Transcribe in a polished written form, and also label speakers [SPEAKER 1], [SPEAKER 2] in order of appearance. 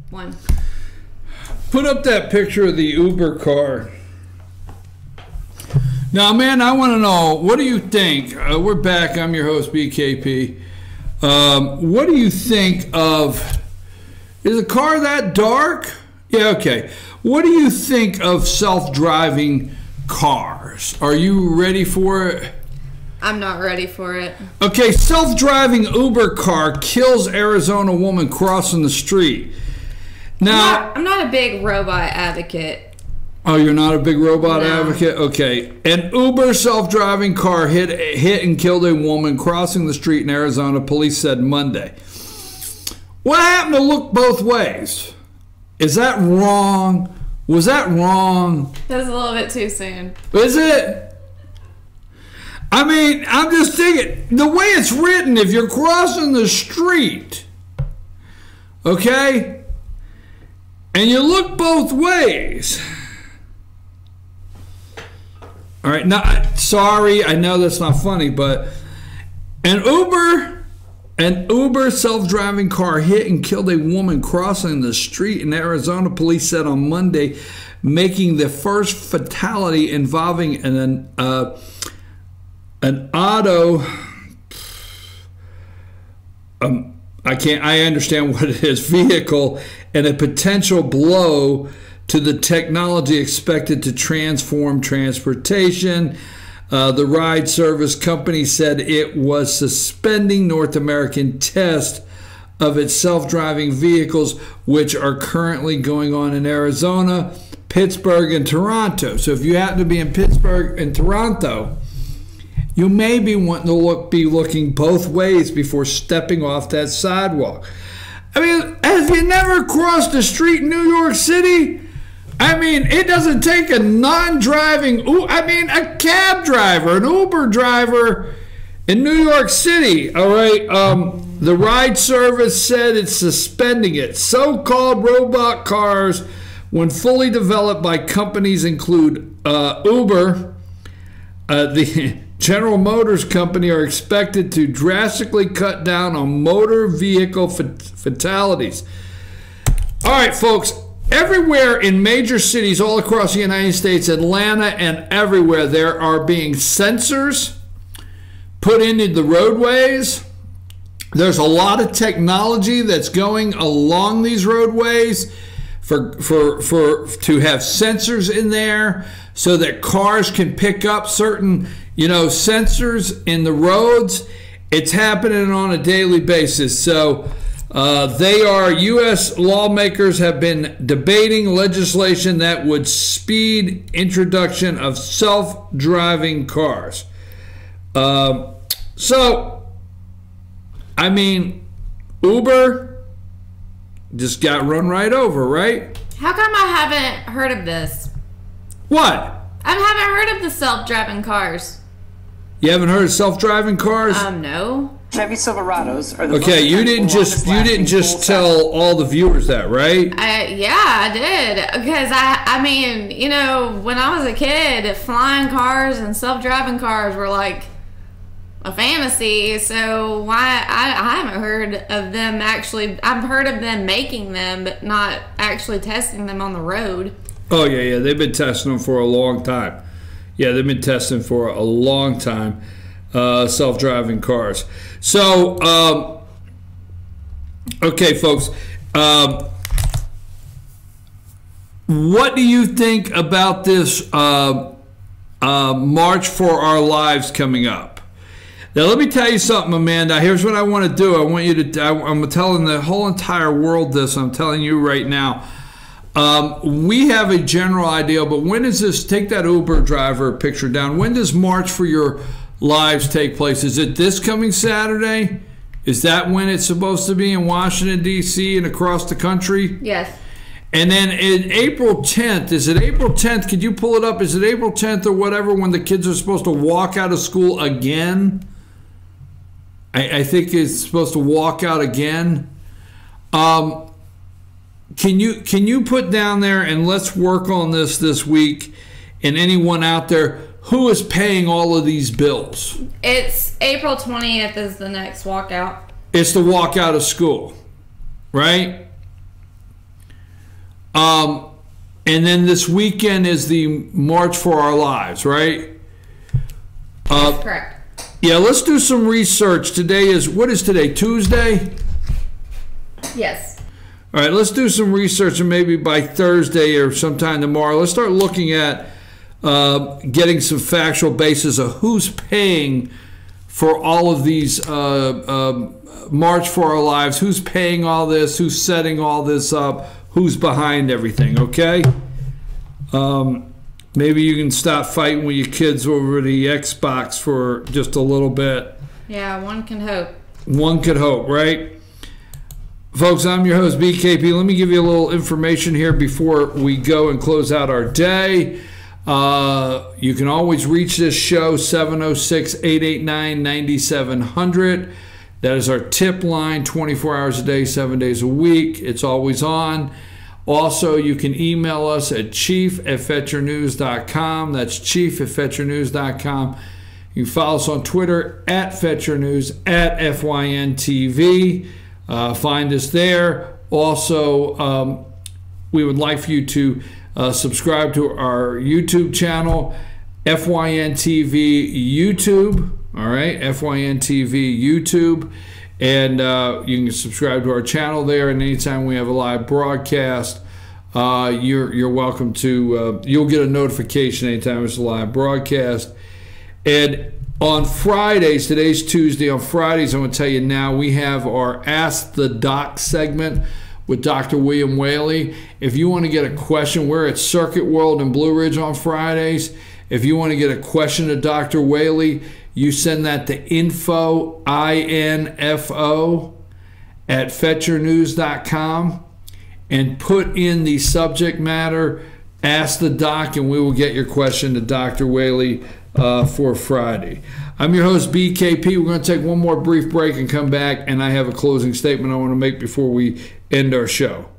[SPEAKER 1] One.
[SPEAKER 2] Put up that picture of the Uber car. Now, man, I want to know, what do you think? We're back. I'm your host, BKP. What do you think of... Is a car that dark? Yeah, okay. What do you think of self-driving cars? Are you ready for it?
[SPEAKER 1] I'm not ready for it. Okay,
[SPEAKER 2] self-driving Uber car kills Arizona woman crossing the street. Now,
[SPEAKER 1] I'm not a big robot advocate.
[SPEAKER 2] Oh, you're not a big robot
[SPEAKER 1] No.
[SPEAKER 2] advocate? Okay. An Uber self-driving car hit and killed a woman crossing the street in Arizona, police said Monday. What happened to look both ways? Is that wrong? Was that wrong?
[SPEAKER 1] That was a little bit too soon.
[SPEAKER 2] Is it? I mean, I'm just thinking, the way it's written, if you're crossing the street, okay, and you look both ways. All right, now, sorry, I know that's not funny, but an Uber self-driving car hit and killed a woman crossing the street in Arizona, police said on Monday, making the first fatality involving an auto. I understand what it is, vehicle, and a potential blow to the technology expected to transform transportation. The ride service company said it was suspending North American tests of its self-driving vehicles, which are currently going on in Arizona, Pittsburgh, and Toronto. So if you happen to be in Pittsburgh and Toronto, you may be wanting to be looking both ways before stepping off that sidewalk. I mean, have you never crossed the street in New York City? I mean, it doesn't take a non-driving, a cab driver, an Uber driver in New York City, all right? The ride service said it's suspending it. So-called robot cars, when fully developed by companies include Uber, the General Motors company, are expected to drastically cut down on motor vehicle fatalities. All right, folks. Everywhere in major cities all across the United States, Atlanta and everywhere, there are being sensors put into the roadways. There's a lot of technology that's going along these roadways to have sensors in there so that cars can pick up certain, sensors in the roads. It's happening on a daily basis. So U.S. lawmakers have been debating legislation that would speed introduction of self-driving cars. Uber just got run right over, right?
[SPEAKER 1] How come I haven't heard of this?
[SPEAKER 2] What?
[SPEAKER 1] I haven't heard of the self-driving cars.
[SPEAKER 2] You haven't heard of self-driving cars?
[SPEAKER 1] No.
[SPEAKER 3] Chevy Silverados are the
[SPEAKER 2] okay. You didn't just tell all the viewers that, right?
[SPEAKER 1] Yeah, I did, because when I was a kid, flying cars and self-driving cars were like a fantasy. So why I haven't heard of them actually. I've heard of them making them, but not actually testing them on the road.
[SPEAKER 2] Oh yeah, they've been testing them for a long time. Yeah, they've been testing for a long time. Self-driving cars. So, okay, folks. What do you think about this March for Our Lives coming up? Now, let me tell you something, Amanda. Here's what I want to do. I want you to. I'm telling the whole entire world this. I'm telling you right now. We have a general idea, but when is this? Take that Uber driver picture down. When does March for Your Lives take place? Is it this coming Saturday? Is that when it's supposed to be in Washington, D.C. and across the country?
[SPEAKER 1] Yes.
[SPEAKER 2] And then in April 10th, is it April 10th? Could you pull it up? Is it April 10th or whatever when the kids are supposed to walk out of school again? I think it's supposed to walk out again. Can you put down there, and let's work on this week, and anyone out there, who is paying all of these bills?
[SPEAKER 1] It's April 20th is the next walkout.
[SPEAKER 2] It's the walkout of school, right? And then this weekend is the March for Our Lives, right?
[SPEAKER 1] That's correct.
[SPEAKER 2] Yeah, let's do some research. What is today, Tuesday?
[SPEAKER 1] Yes.
[SPEAKER 2] All right, let's do some research, and maybe by Thursday or sometime tomorrow, let's start looking at getting some factual basis of who's paying for all of these March for Our Lives, who's paying all this, who's setting all this up, who's behind everything, okay? Maybe you can stop fighting with your kids over the Xbox for just a little bit.
[SPEAKER 1] Yeah, one can hope. One
[SPEAKER 2] could hope, right? Folks, I'm your host, BKP. Let me give you a little information here before we go and close out our day. You can always reach this show, 706-889-9700. That is our tip line, 24 hours a day, 7 days a week. It's always on. Also, you can email us at chief@fetchernews.com. That's chief@fetchernews.com. You can follow us on Twitter at FetcherNews, at FYNTV. Find us there. Also, we would like for you to subscribe to our YouTube channel, FYNTV YouTube. All right, FYNTV YouTube. And you can subscribe to our channel there, and anytime we have a live broadcast, you're welcome to, you'll get a notification anytime it's a live broadcast. And on Fridays, today's Tuesday, on Fridays, I'm going to tell you now, we have our Ask the Doc segment with Dr. William Whaley. If you want to get a question, we're at Circuit World in Blue Ridge on Fridays. If you want to get a question to Dr. Whaley, you send that to info, I-N-F-O, at FetcherNews.com and put in the subject matter, Ask the Doc, and we will get your question to Dr. Whaley for Friday. I'm your host, BKP. We're going to take one more brief break and come back, and I have a closing statement I want to make before we end our show.